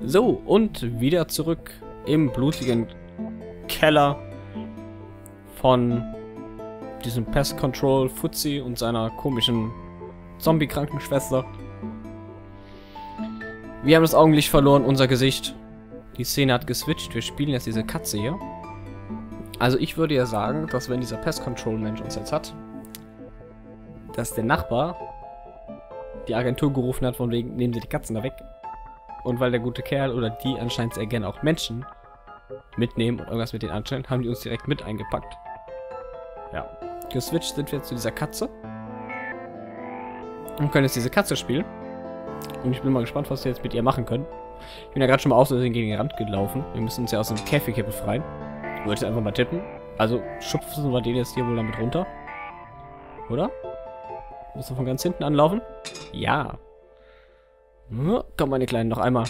So, und wieder zurück im blutigen Keller von diesem Pest Control Fuzzi und seiner komischen Zombie-Krankenschwester. Wir haben das Augenlicht verloren, unser Gesicht. Die Szene hat geswitcht. Wir spielen jetzt diese Katze hier. Also ich würde ja sagen, dass wenn dieser Pest Control Mensch uns jetzt hat, dass der Nachbar die Agentur gerufen hat, von wegen, nehmen Sie die Katzen da weg. Und weil der gute Kerl oder die anscheinend sehr gerne auch Menschen mitnehmen und irgendwas mit denen anstellen, haben die uns direkt mit eingepackt. Ja. Geswitcht sind wir jetzt zu dieser Katze. Und können jetzt diese Katze spielen. Und ich bin mal gespannt, was wir jetzt mit ihr machen können. Ich bin ja gerade schon mal aus Versehen gegen den Rand gelaufen. Wir müssen uns ja aus dem Käfig hier befreien. Ich wollte jetzt einfach mal tippen. Also schupfen wir den jetzt hier wohl damit runter. Oder? Muss er von ganz hinten anlaufen? Ja. Komm, meine Kleinen, noch einmal.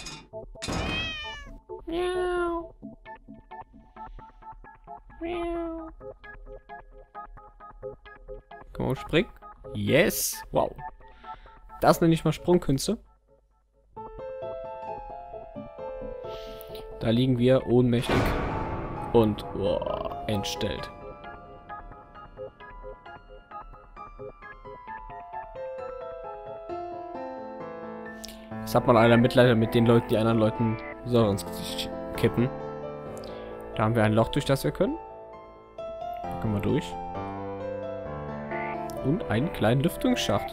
Miau. Miau. Komm, spring. Yes. Wow. Das nenne ich mal Sprungkünste. Da liegen wir ohnmächtig und entstellt. Jetzt hat man einer Mitleid mit den Leuten, die anderen Leuten so ins Gesicht kippen. Da haben wir ein Loch, durch das wir können. Da können wir durch. Und einen kleinen Lüftungsschacht.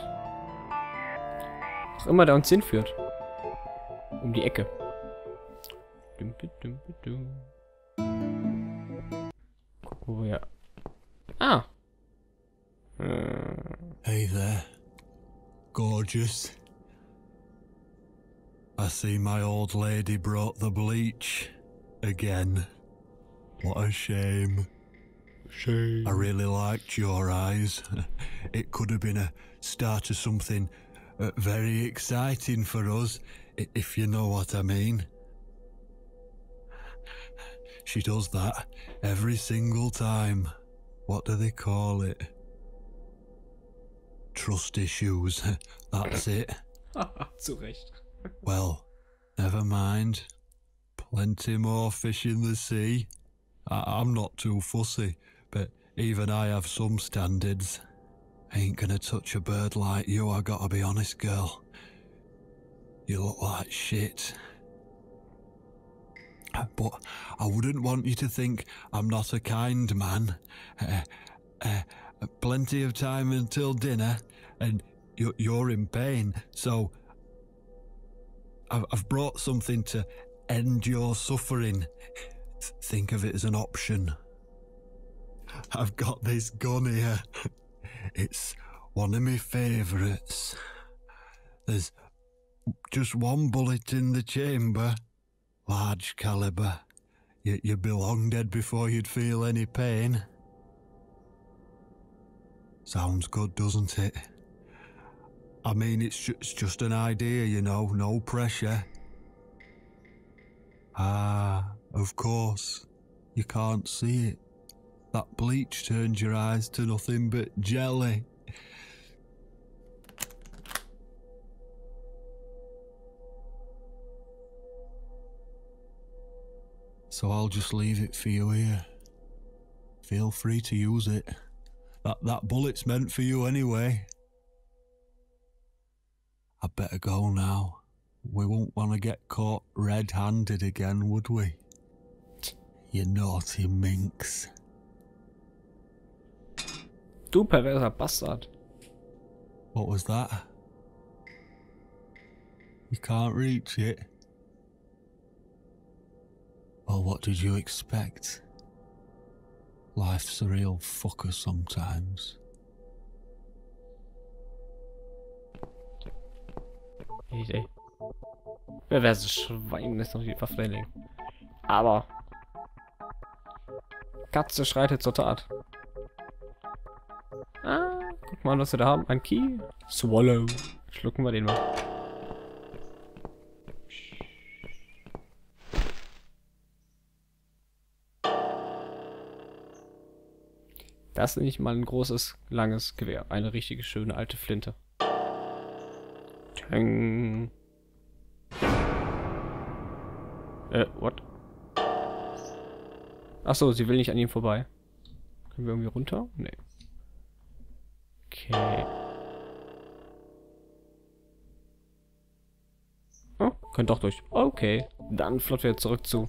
Auch immer der uns hinführt. Um die Ecke. Gucken, wo wir... Ah! Hey there. Gorgeous. I see my old lady brought the bleach. Again. What a shame. Shame. I really liked your eyes. It could have been a start of something very exciting for us, if you know what I mean. She does that every single time. What do they call it? Trust issues. That's it. Zu Recht. Well, never mind. Plenty more fish in the sea. I'm not too fussy, but even I have some standards. Ain't gonna touch a bird like you, I gotta be honest, girl. You look like shit. But I wouldn't want you to think I'm not a kind man. Plenty of time until dinner, and you're in pain, so I've brought something to end your suffering. Think of it as an option. I've got this gun here. It's one of my favourites. There's just one bullet in the chamber. Large caliber. You'd be long dead before you'd feel any pain. Sounds good, doesn't it? I mean, it's just an idea, you know, no pressure. Ah, of course. You can't see it. That bleach turns your eyes to nothing but jelly. So I'll just leave it for you here. Feel free to use it. That bullet's meant for you anyway. I'd better go now. We won't want to get caught red-handed again, would we? You naughty minx. Du perverser Bastard. What was that? You can't reach it? Well, what did you expect? Life's a real fucker sometimes. Ey. Perverses Schwein ist noch die Waffe hinlegen. Aber Katze schreitet zur Tat. Ah, guck mal, was wir da haben. Ein Key. Swallow. Schlucken wir den mal. Das ist nicht mal ein großes, langes Gewehr. Eine richtige, schöne, alte Flinte. Tang. What? Achso, sie will nicht an ihm vorbei. Können wir irgendwie runter? Nee. Okay. Oh, können doch durch. Okay. Dann flott wieder zurück zu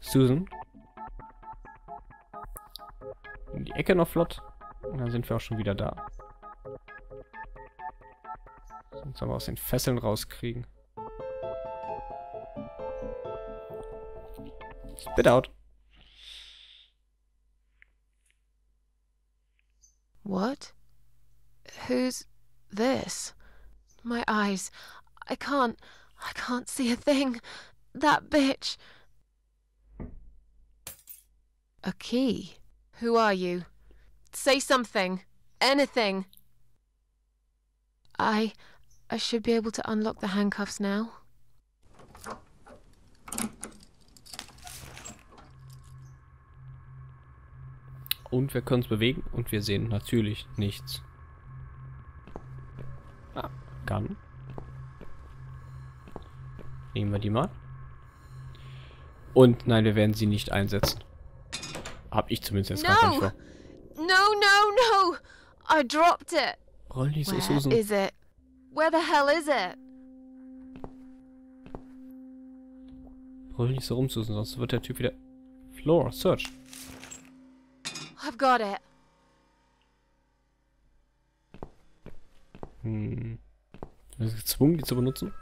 Susan. In die Ecke noch flott. Und dann sind wir auch schon wieder da. Sonst haben wir aus den Fesseln rauskriegen. Spit out. What? Who's this? My eyes. I can't see a thing. That bitch. A key. Who are you? Say something. Anything. I should be able to unlock the handcuffs now. Und wir können uns bewegen und wir sehen natürlich nichts. Ah, Gun. Nehmen wir die mal. Und nein, wir werden sie nicht einsetzen. Hab ich zumindest jetzt gerade nicht vor. No! I dropped it. Roll nicht so, Where Susan. is it? Where the hell is it? Roll nicht so rum, Susan, sonst wird der Typ wieder... Floor, search. I've got it. Wir sind gezwungen, die zu benutzen.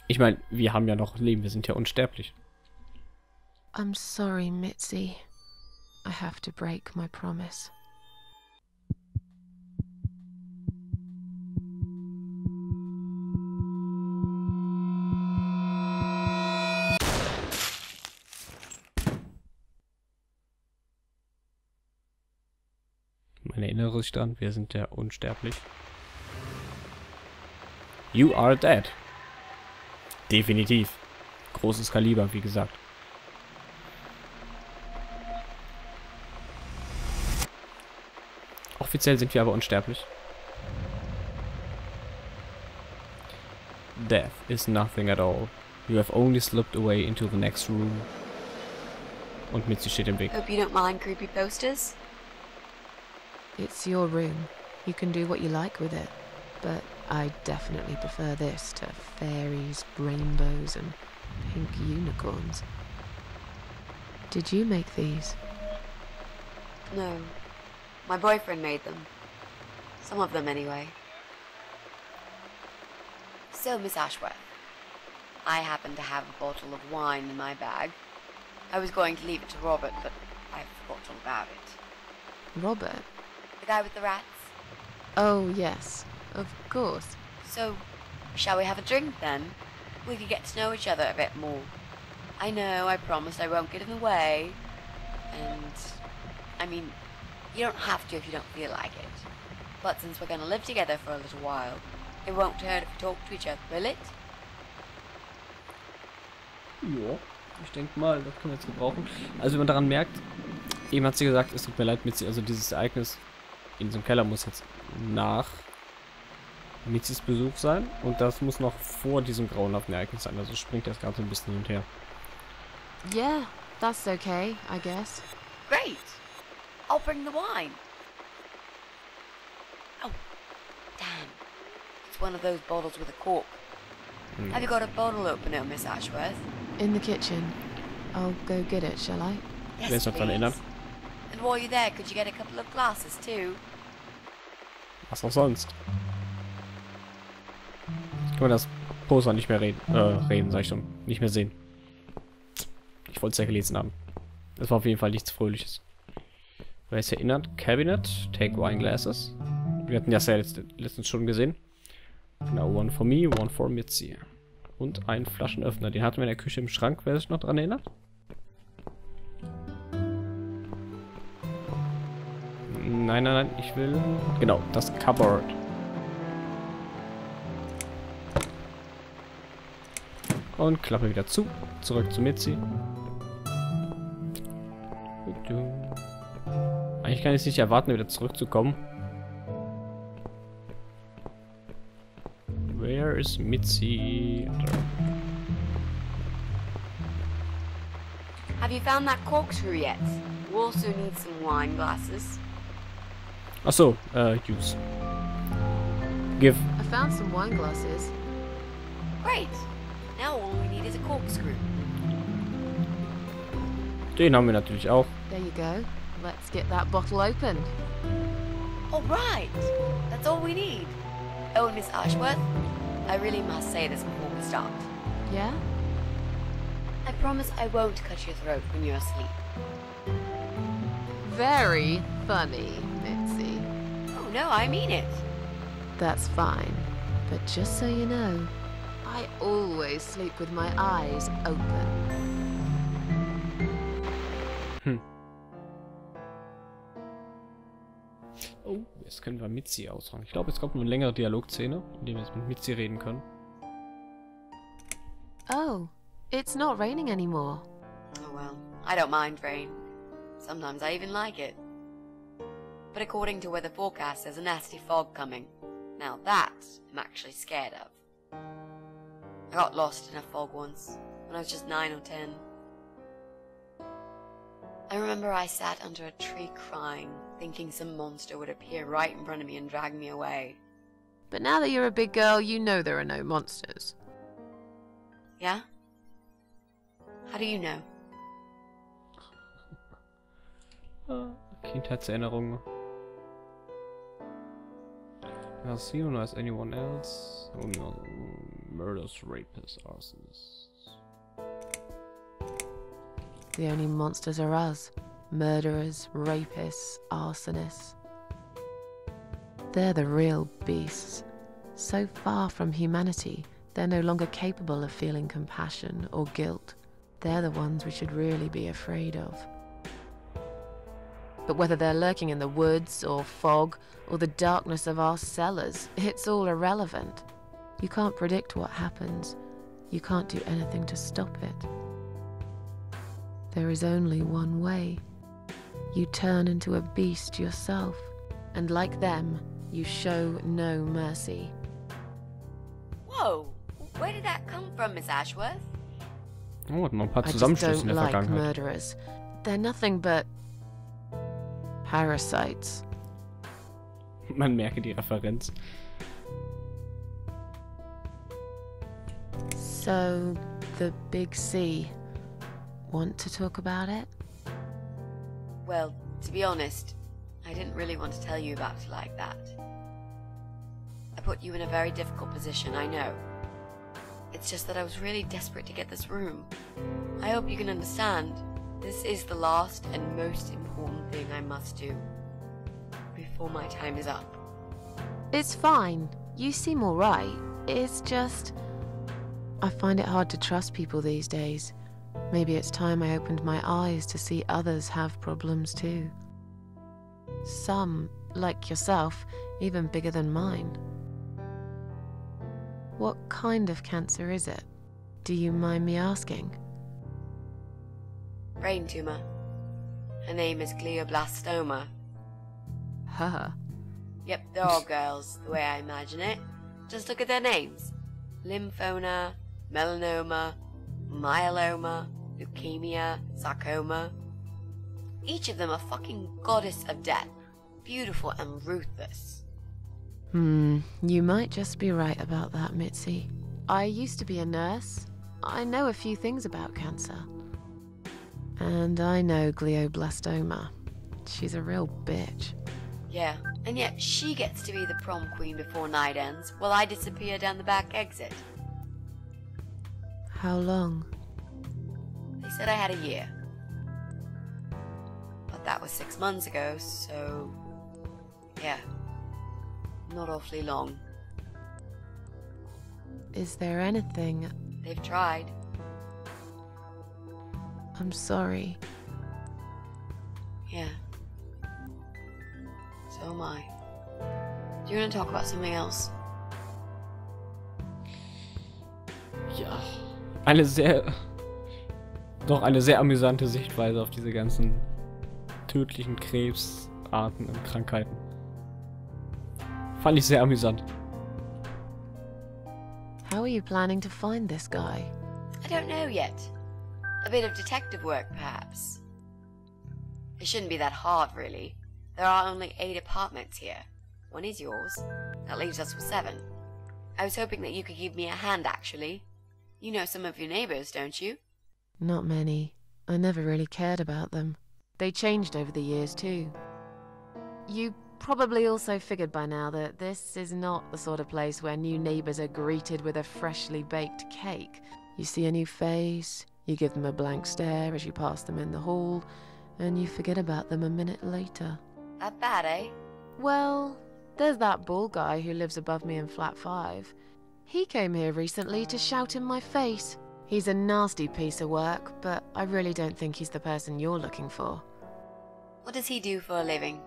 Ich meine, wir haben ja noch Leben, wir sind ja unsterblich. I'm sorry, Mitzi. I have to break my promise. Man erinnere sich dran, wir sind ja unsterblich. You are dead. Definitiv. Großes Kaliber, wie gesagt. Offiziell sind wir aber unsterblich. Death is nothing at all. You have only slipped away into the next room. Und Mitzi steht im Weg. Hope you don't mind creepy posters. It's your room. You can do what you like with it. But I definitely prefer this to fairies, rainbows, and pink unicorns. Did you make these? No. My boyfriend made them. Some of them, anyway. So, Miss Ashworth, I happen to have a bottle of wine in my bag. I was going to leave it to Robert, but I forgot all about it. Robert? The guy with the rats? Oh, yes. Of course. So, shall we have a drink, then? We could get to know each other a bit more. I know, I promised I won't get in the way. And, I mean, you don't have to if you don't feel like it. But since we're going to live together for a little while, it won't hurt if we talk to each other, will it? Ja, ich denke mal, das können wir jetzt gebrauchen. Also, wenn man daran merkt, eben hat sie gesagt, es tut mir leid, Mitzi, also dieses Ereignis in diesem Keller muss jetzt nach Mitzis Besuch sein und das muss noch vor diesem grauenhaften Ereignis sein. Also springt das Ganze ein bisschen hin und her. Yeah, that's okay, I guess. Great! I'll bring the wine. Oh, damn. It's one of those bottles with a cork. Have you got a bottle opener, Miss Ashworth? In the kitchen. I'll go get it, shall I? Yes, Wer ist noch dran erinnert? And while you're there, could you get a couple of glasses too? Was auch sonst. Kann man das Poster nicht mehr reden, sag ich schon. Nicht mehr sehen. Ich wollte es ja gelesen haben. Das war auf jeden Fall nichts Fröhliches. Wer ist erinnert? Cabinet, take wine glasses. Wir hatten das ja letztens schon gesehen. Genau, one for me, one for Mitzi. Und ein Flaschenöffner. Den hatten wir in der Küche im Schrank. Wer sich noch dran erinnert? Nein, ich will... Genau, das Cupboard. Und Klappe wieder zu. Zurück zu Mitzi. Eigentlich kann ich es nicht erwarten, wieder zurückzukommen. Where is Mitzi? Have you found that corkscrew yet? We also need some wine glasses. Ach so, use. Give. I found some wine glasses. Great. Now all we need is a corkscrew. Den haben wir natürlich auch. There you go. Let's get that bottle opened. All right. That's all we need. Oh, and Miss Ashworth, I really must say this before we start. Yeah? I promise I won't cut your throat when you're asleep. Very funny, Mitzi. Oh, no, I mean it. That's fine. But just so you know, I always sleep with my eyes open. Oh, jetzt können wir Mitzi aushauen. Ich glaube, jetzt kommt eine längere Dialogszene, in der wir jetzt mit Mitzi reden können. Oh, it's not raining anymore. Oh, well, I don't mind rain. Sometimes I even like it. But according to weather forecast, there's a nasty fog coming. Now that I'm actually scared of. I got lost in a fog once, when I was just 9 or 10. I remember I sat under a tree crying, thinking some monster would appear right in front of me and drag me away. But now that you're a big girl, you know there are no monsters. Yeah? How do you know? Kindheitserinnerungen. As you know as anyone else. Oh no. Murders, rapists, arsonists. The only monsters are us. Murderers, rapists, arsonists. They're the real beasts. So far from humanity, they're no longer capable of feeling compassion or guilt. They're the ones we should really be afraid of. But whether they're lurking in the woods or fog or the darkness of our cellars, it's all irrelevant. You can't predict what happens. You can't do anything to stop it. There is only one way. You turn into a beast yourself, and like them, you show no mercy. Whoa! Where did that come from, Miss Ashworth? Oh, hat noch ein paar I just Zusammenstöße in don't der like Vergangenheit. murderers. They're nothing but parasites. Man merke die Referenz. So, the big C. Want to talk about it? Well, to be honest, I didn't really want to tell you about it like that. I put you in a very difficult position, I know. It's just that I was really desperate to get this room. I hope you can understand. This is the last and most important thing I must do before my time is up. It's fine. You seem alright. It's just... I find it hard to trust people these days. Maybe it's time I opened my eyes to see others have problems too. Some, like yourself, even bigger than mine. What kind of cancer is it? Do you mind me asking? Brain tumor. Her name is glioblastoma. Huh. Yep, they're all girls, the way I imagine it. Just look at their names. Lymphoma, melanoma, myeloma, leukemia, sarcoma. Each of them a fucking goddess of death. Beautiful and ruthless. You might just be right about that, Mitzi. I used to be a nurse. I know a few things about cancer. And I know glioblastoma. She's a real bitch. Yeah, and yet she gets to be the prom queen before night ends, while I disappear down the back exit. How long? They said I had a year. But that was 6 months ago, so... yeah. Not awfully long. Is there anything... They've tried. I'm sorry. Yeah. So am I. Do you want to talk about something else? Ja. Eine sehr... Doch eine sehr amüsante Sichtweise auf diese ganzen tödlichen Krebsarten und Krankheiten. Fand ich sehr amüsant. How are you planning to find this guy? I don't know yet. A bit of detective work, perhaps. It shouldn't be that hard, really. There are only 8 apartments here. 1 is yours. That leaves us with 7. I was hoping that you could give me a hand, actually. You know some of your neighbors, don't you? Not many. I never really cared about them. They changed over the years, too. You probably also figured by now that this is not the sort of place where new neighbors are greeted with a freshly baked cake. You see a new face, you give them a blank stare as you pass them in the hall, and you forget about them a minute later. That bad, eh? Well, there's that bald guy who lives above me in flat 5. He came here recently to shout in my face. He's a nasty piece of work, but I really don't think he's the person you're looking for. What does he do for a living?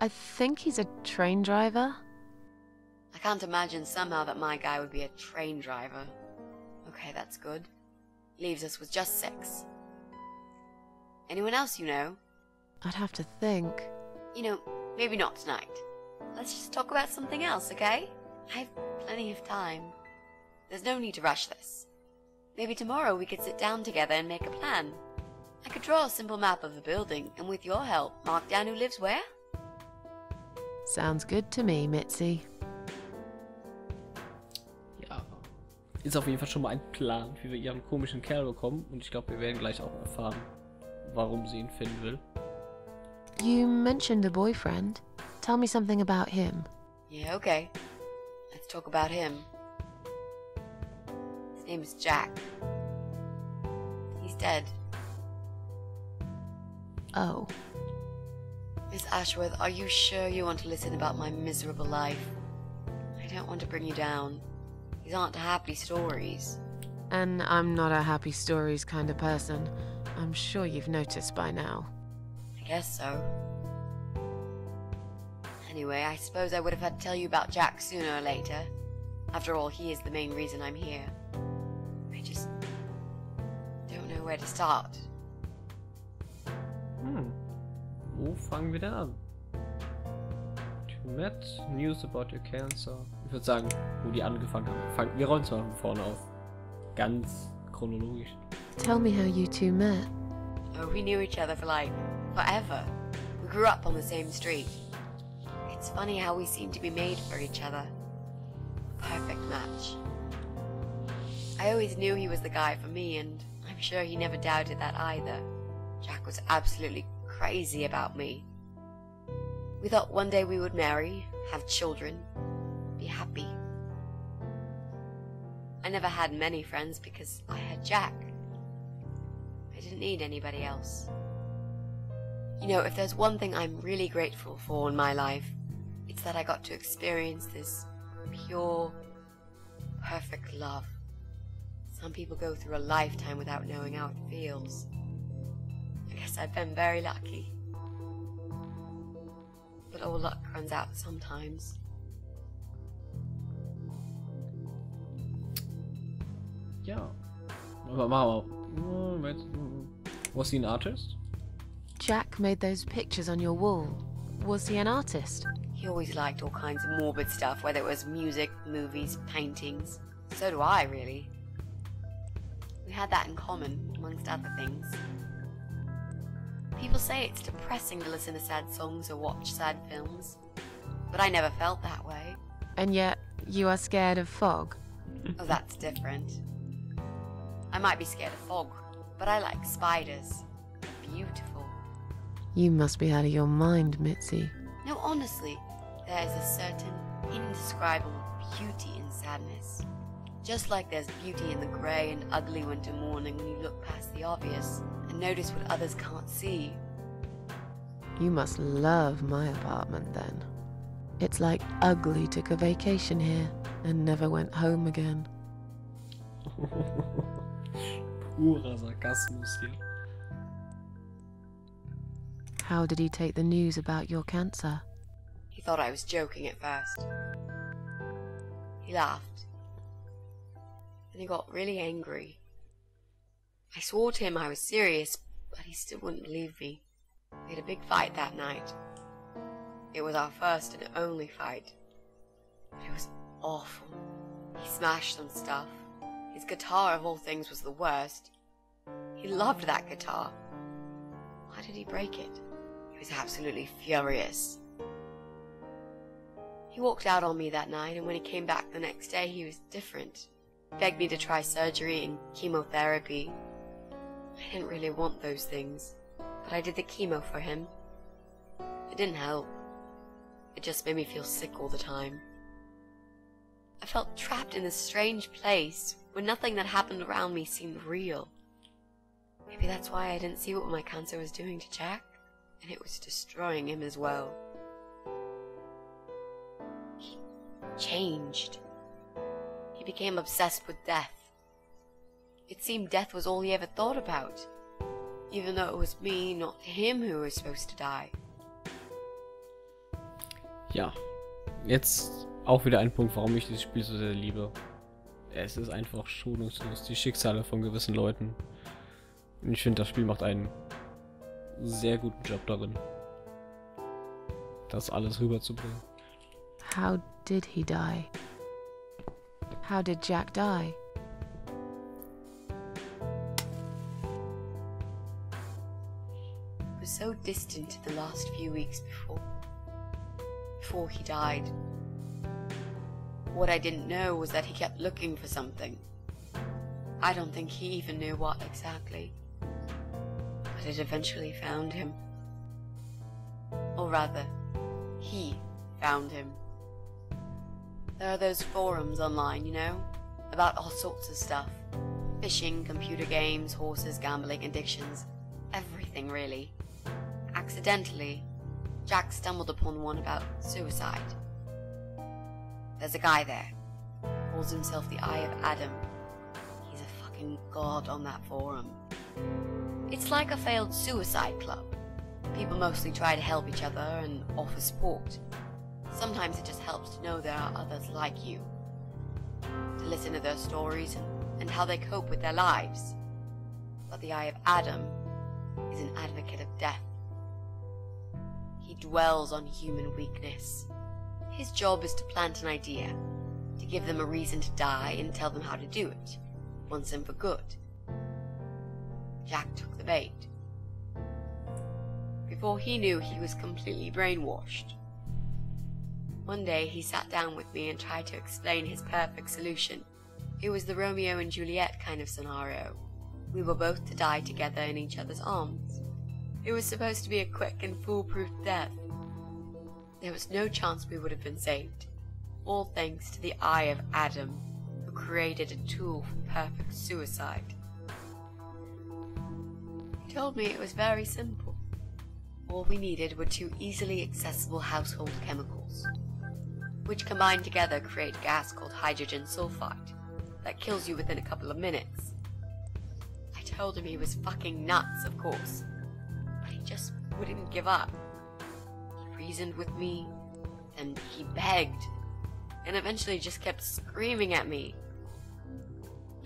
I think he's a train driver. I can't imagine somehow that my guy would be a train driver. Okay, that's good. Leaves us with just 6. Anyone else you know? I'd have to think. You know, maybe not tonight. Let's just talk about something else, okay? I have plenty of time. There's no need to rush this. Maybe tomorrow we could sit down together and make a plan. I could draw a simple map of the building, and with your help, mark down who lives where. Sounds good to me, Mitzi. Ja. Ist auf jeden Fall schon mal ein Plan, wie wir ihren komischen Kerl bekommen. Und ich glaube, wir werden gleich auch erfahren, warum sie ihn finden will. You mentioned a boyfriend. Tell me something about him. Yeah, okay. Let's talk about him. His name is Jack. He's dead. Oh. Miss Ashworth, are you sure you want to listen about my miserable life? I don't want to bring you down. These aren't happy stories. And I'm not a happy stories kind of person. I'm sure you've noticed by now. I guess so. Anyway, I suppose I would have had to tell you about Jack sooner or later. After all, he is the main reason I'm here. I just don't know where to start. Wo fangen wir denn an? You met, news about your cancer. Ich würde sagen, wo die angefangen haben. Wir rollen es mal von vorne auf. Ganz chronologisch. Tell me how you two met. Oh, we knew each other for like forever. We grew up on the same street. It's funny how we seem to be made for each other. A perfect match. I always knew he was the guy for me, and I'm sure he never doubted that either. Jack was absolutely crazy about me. We thought one day we would marry, have children, be happy. I never had many friends because I had Jack. I didn't need anybody else. You know, if there's one thing I'm really grateful for in my life, it's that I got to experience this pure, perfect love. Some people go through a lifetime without knowing how it feels. I guess I've been very lucky. But all luck runs out sometimes. Ja. Aber was he an artist? Jack made those pictures on your wall. Was he an artist? He always liked all kinds of morbid stuff, whether it was music, movies, paintings. So do I, really. We had that in common, amongst other things. People say it's depressing to listen to sad songs or watch sad films, but I never felt that way. And yet, you are scared of fog? Oh, that's different. I might be scared of fog, but I like spiders. They're beautiful. You must be out of your mind, Mitzi. No, honestly, there is a certain indescribable beauty in sadness. Just like there's beauty in the grey and ugly winter morning when you look past the obvious and notice what others can't see. You must love my apartment then. It's like Ugly took a vacation here and never went home again. Purer Sarkasmus hier. How did he take the news about your cancer? He thought I was joking at first. He laughed. Then he got really angry. I swore to him I was serious, but he still wouldn't believe me. We had a big fight that night. It was our first and only fight. But it was awful. He smashed some stuff. His guitar, of all things, was the worst. He loved that guitar. Why did he break it? He was absolutely furious. He walked out on me that night, and when he came back the next day, he was different. He begged me to try surgery and chemotherapy. I didn't really want those things, but I did the chemo for him. It didn't help. It just made me feel sick all the time. I felt trapped in this strange place where nothing that happened around me seemed real. Maybe that's why I didn't see what my cancer was doing to Jack, and it was destroying him as well. He changed. He became obsessed with death. It seemed death was all he ever thought about, even though it was me, not him, who was supposed to die. Ja, jetzt auch wieder ein Punkt, warum ich dieses Spiel so sehr liebe. Es ist einfach schonungslos, die Schicksale von gewissen Leuten. Und ich finde, das Spiel macht einen sehr guten Job darin, das alles rüberzubringen. How did he die? How did Jack die? It was so distant the last few weeks before he died. What I didn't know was that he kept looking for something. I don't think he even knew what exactly. But it eventually found him. Or rather, he found him. There are those forums online, you know, about all sorts of stuff. Fishing, computer games, horses, gambling, addictions. Everything, really. Accidentally, Jack stumbled upon one about suicide. There's a guy there. Calls himself the Eye of Adam. He's a fucking god on that forum. It's like a failed suicide club. People mostly try to help each other and offer support. Sometimes it just helps to know there are others like you. To listen to their stories and how they cope with their lives. But the Eye of Adam is an advocate of death. He dwells on human weakness. His job is to plant an idea, to give them a reason to die and tell them how to do it, once and for good. Jack took the bait. Before he knew, he was completely brainwashed. One day he sat down with me and tried to explain his perfect solution. It was the Romeo and Juliet kind of scenario. We were both to die together in each other's arms. It was supposed to be a quick and foolproof death. There was no chance we would have been saved, all thanks to the Eye of Adam, who created a tool for perfect suicide. He told me it was very simple. All we needed were 2 easily accessible household chemicals, which combined together create a gas called hydrogen sulfide that kills you within a couple of minutes. I told him he was fucking nuts, of course, but he just wouldn't give up. He reasoned with me, and he begged, and eventually just kept screaming at me.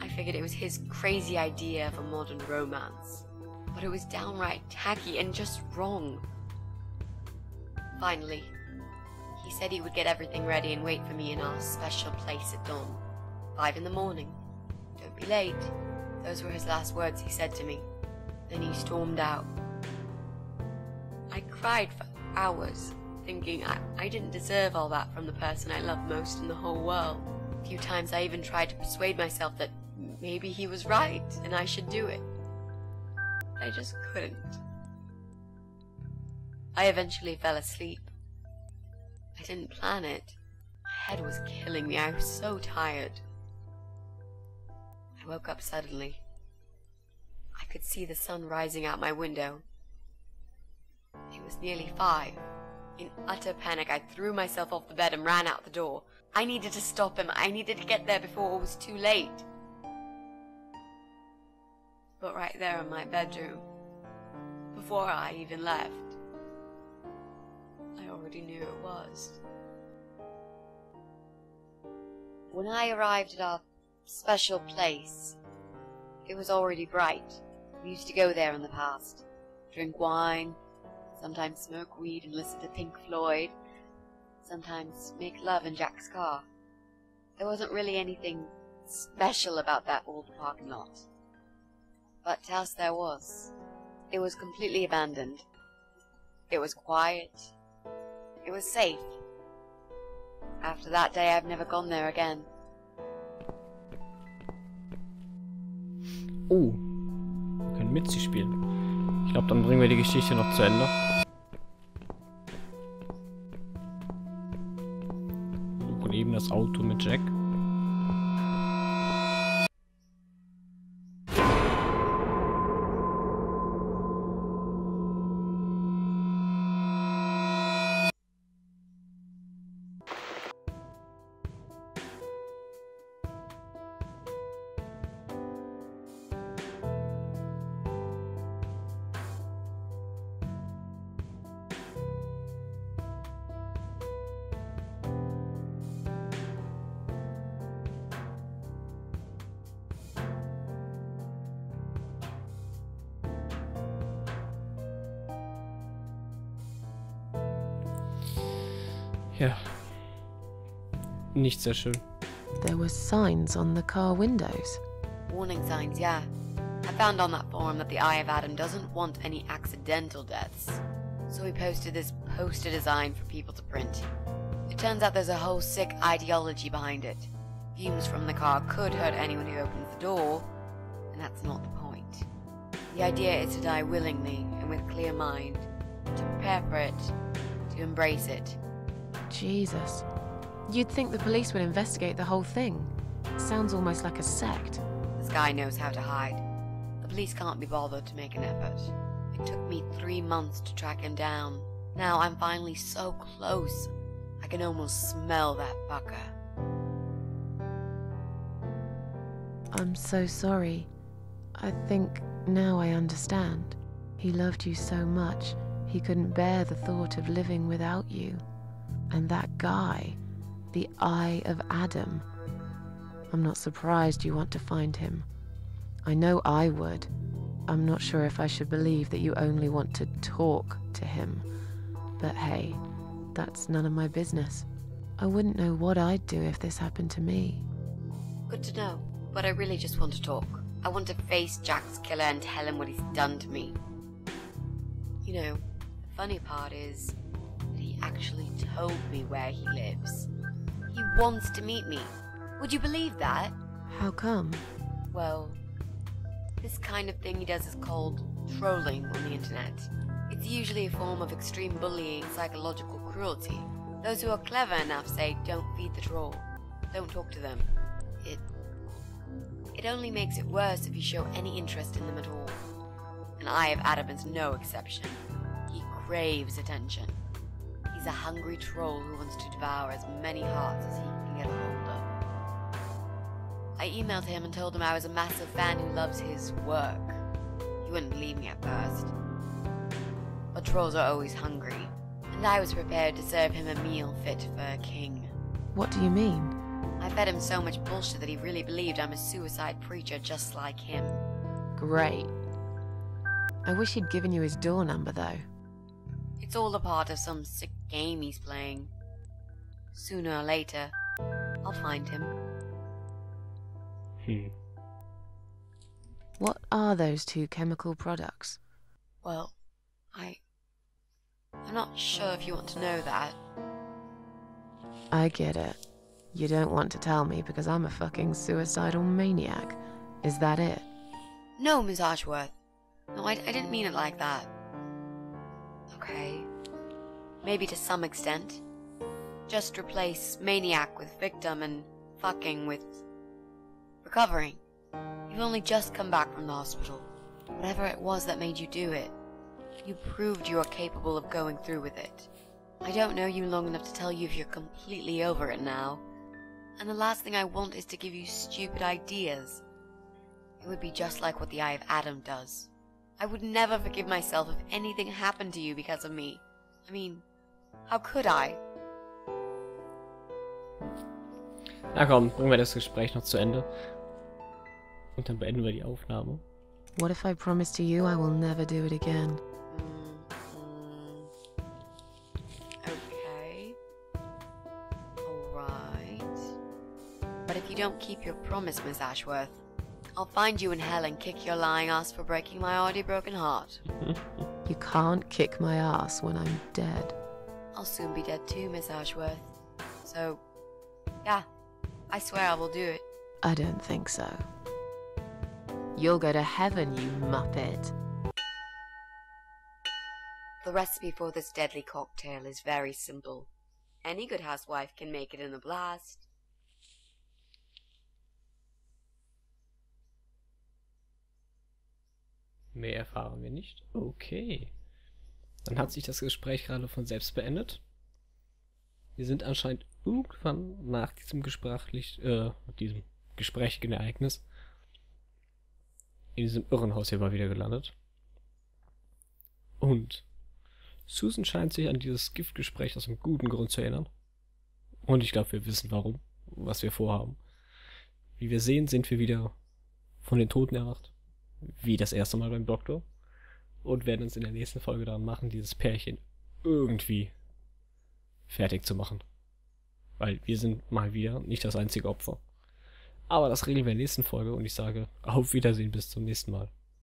I figured it was his crazy idea of a modern romance, but it was downright tacky and just wrong. Finally, he said he would get everything ready and wait for me in our special place at dawn. 5 in the morning. Don't be late. Those were his last words he said to me. Then he stormed out. I cried for hours, thinking I didn't deserve all that from the person I loved most in the whole world. A few times I even tried to persuade myself that maybe he was right and I should do it. I just couldn't. I eventually fell asleep. I didn't plan it. My head was killing me. I was so tired. I woke up suddenly. I could see the sun rising out my window. It was nearly 5. In utter panic, I threw myself off the bed and ran out the door. I needed to stop him. I needed to get there before it was too late. But right there in my bedroom, before I even left, I already knew it was. When I arrived at our special place, it was already bright. We used to go there in the past, drink wine, sometimes smoke weed and listen to Pink Floyd, sometimes make love in Jack's car. There wasn't really anything special about that old parking lot. But else there was. It was completely abandoned. It was quiet. It was safe. After that day, I've never gone there again. Oh, wir können Mitzi spielen. Ich glaube, dann bringen wir die Geschichte noch zu Ende. Suchen eben das Auto mit Jack. Ja. Nicht sehr schön. There were signs on the car windows. Warning signs, yeah. I found on that forum that the Eye of Adam doesn't want any accidental deaths. So he posted this poster design for people to print. It turns out there's a whole sick ideology behind it. Fumes from the car could hurt anyone who opens the door, and that's not the point. The idea is to die willingly and with clear mind, to prepare for it, to embrace it. Jesus. You'd think the police would investigate the whole thing. Sounds almost like a sect. This guy knows how to hide. The police can't be bothered to make an effort. It took me 3 months to track him down. Now I'm finally so close. I can almost smell that fucker. I'm so sorry. I think now I understand. He loved you so much, he couldn't bear the thought of living without you. And that guy, the Eye of Adam. I'm not surprised you want to find him. I know I would. I'm not sure if I should believe that you only want to talk to him. But hey, that's none of my business. I wouldn't know what I'd do if this happened to me. Good to know, but I really just want to talk. I want to face Jack's killer and tell him what he's done to me. You know, the funny part is that he actually told me where he lives. He wants to meet me. Would you believe that? How come? Well, this kind of thing he does is called trolling on the internet. It's usually a form of extreme bullying, psychological cruelty. Those who are clever enough say, don't feed the troll. Don't talk to them. It only makes it worse if you show any interest in them at all. And Eye of Adam is no exception. He craves attention. He's a hungry troll who wants to devour as many hearts as he can get a hold of. I emailed him and told him I was a massive fan who loves his work. He wouldn't believe me at first. But trolls are always hungry, and I was prepared to serve him a meal fit for a king. What do you mean? I fed him so much bullshit that he really believed I'm a suicide preacher just like him. Great. I wish he'd given you his door number, though. It's all a part of some sick game he's playing. Sooner or later, I'll find him. What are those two chemical products? Well, I'm not sure if you want to know that. I get it. You don't want to tell me because I'm a fucking suicidal maniac. Is that it? No, Miss Ashworth. No, I didn't mean it like that. Okay. Maybe to some extent. Just replace maniac with victim and fucking with recovering. You've only just come back from the hospital. Whatever it was that made you do it, you proved you are capable of going through with it. I don't know you long enough to tell you if you're completely over it now. And the last thing I want is to give you stupid ideas. It would be just like what the Eye of Adam does. I would never forgive myself if anything happened to you because of me. I mean, how could I? Na komm, bringen wir das Gespräch noch zu Ende. Und dann beenden wir die Aufnahme. What if I promise to you I will never do it again? Okay. Alright. But if you don't keep your promise, Miss Ashworth, I'll find you in hell and kick your lying ass for breaking my already broken heart. You can't kick my ass when I'm dead. I'll soon be dead too, Miss Ashworth. So, yeah, I swear I will do it. I don't think so. You'll go to heaven, you muppet. The recipe for this deadly cocktail is very simple. Any good housewife can make it in a blast. Mehr erfahren wir nicht. Okay. Dann hat sich das Gespräch gerade von selbst beendet. Wir sind anscheinend irgendwann nach diesem gesprächigen Ereignis in diesem Irrenhaus hier mal wieder gelandet. Und Susan scheint sich an dieses Giftgespräch aus einem guten Grund zu erinnern. Und ich glaube, wir wissen warum, was wir vorhaben. Wie wir sehen, sind wir wieder von den Toten erwacht. Wie das erste Mal beim Doktor. Und werden uns in der nächsten Folge daran machen, dieses Pärchen irgendwie fertig zu machen. Weil wir sind mal wieder nicht das einzige Opfer. Aber das regeln wir in der nächsten Folge und ich sage auf Wiedersehen bis zum nächsten Mal.